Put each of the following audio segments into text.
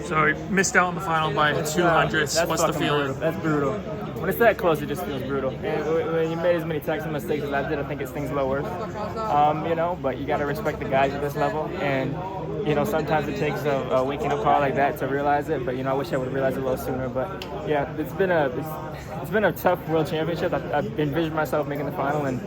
So missed out on the final by 200. What's the feeling? Brutal. That's brutal. When it's that close, it just feels brutal. And when you made as many technical mistakes as I did, I think it stings a little worse. But you got to respect the guys at this level. And, sometimes it takes a waking up call like that to realize it. But, I wish I would have realized it a little sooner. But, yeah, it's been a tough World Championship. I've envisioned myself making the final and,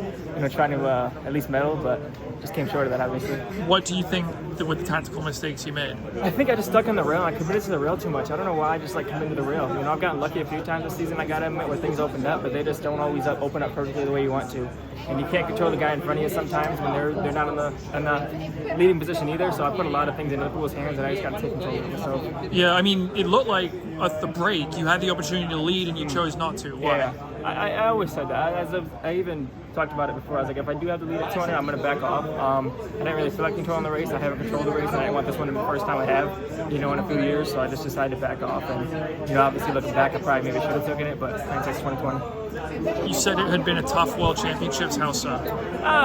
trying to at least medal, but just came short of that, obviously. What do you think with the tactical mistakes you made? I think I just stuck on the rail. I committed to the rail too much. I don't know why I just committed to the rail. I've gotten lucky a few times this season, I got to admit, where things opened up, but they just don't always open up perfectly the way you want to. And you can't control the guy in front of you sometimes when they're not in the leading position either. So I put a lot of things in other people's hands, and I just got to take control of it. So yeah, it looked like at the break you had the opportunity to lead and you chose not to. Why? Yeah, I always said that. I even talked about it before. I was like, if I do have to lead at 200, I'm going to back off. I didn't really feel like controlling the race. I haven't controlled the race, and I didn't want this one to be the first time I have, in a few years. So I just decided to back off. And, obviously looking back, I probably maybe should have taken it, but hindsight's 2020. You said it had been a tough World Championships. How so?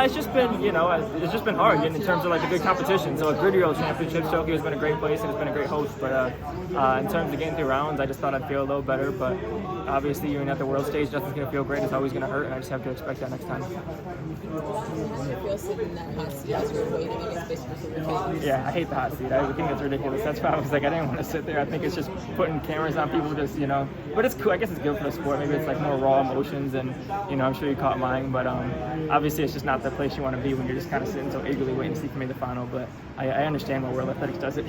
It's just been, it's just been hard in terms of the good competition. So a Gritty World Championships, Tokyo has been a great place and it's been a great host. But in terms of getting through rounds, I just thought I'd feel a little better. But obviously, you're at the world stage, nothing's going to feel great. It's always going to hurt, and I just have to expect that next time. Yeah, I hate the hot seat. I think it's ridiculous. That's why I was like, I didn't want to sit there. I think it's just putting cameras on people, just But it's cool. I guess it's good for the sport. Maybe it's more raw emotions, and I'm sure you caught mine. But obviously, it's just not the place you want to be when you're just kind of sitting so eagerly waiting to see for me the final. But I understand why World Athletics does it.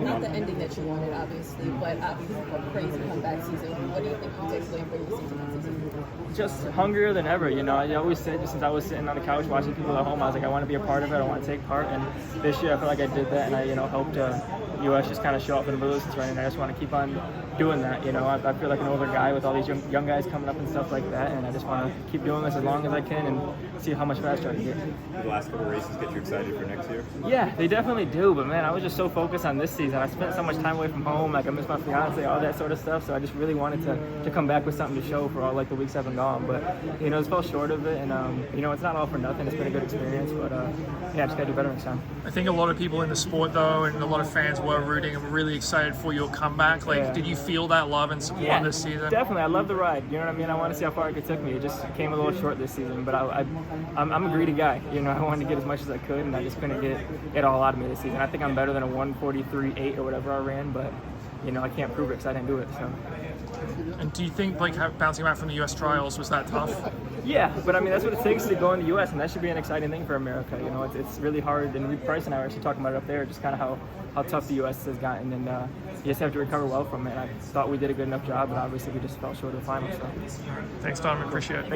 Not the ending that you wanted, obviously, but obviously a crazy comeback season. What do you think you take away from the season? Just hungrier than ever, I always said, just since I was sitting on the couch watching people at home, I was like, I want to be a part of it, I want to take part, and this year I feel like I did that, and I, helped U.S. just kind of show up in the Lewis run, and I just want to keep on doing that, I feel like an older guy with all these young guys coming up and stuff like that, and I just want to keep doing this as long as I can and see how much faster I can get. The last couple races get you excited for next year? Yeah, they definitely do, but man, I was just so focused on this season. I spent so much time away from home, I missed my fiance, all that sort of stuff, so I just really wanted to come back with something to show for all the weeks I've been gone, but it's fell short of it, and it's not all for nothing. It's been a good experience, but yeah, just gotta do better next time. I think a lot of people in the sport though, and a lot of fans were rooting and were really excited for your comeback. Did you feel that love and support this season? Definitely. I love the ride. You know what I mean? I want to see how far it could take me. It just came a little short this season, but I'm a greedy guy. I wanted to get as much as I could, and I just couldn't get it all out of me this season. I think I'm better than a 1:43.8 or whatever I ran, but I can't prove it because I didn't do it. So. And do you think bouncing back from the U.S. trials was that tough? Yeah, but that's what it takes to go in the U.S., and that should be an exciting thing for America. It's really hard, and Price and I were actually talking about it up there, just kind of how tough the U.S. has gotten, and you just have to recover well from it. I thought we did a good enough job, but obviously we just fell short of the final. So. Thanks, Donovan. Appreciate it.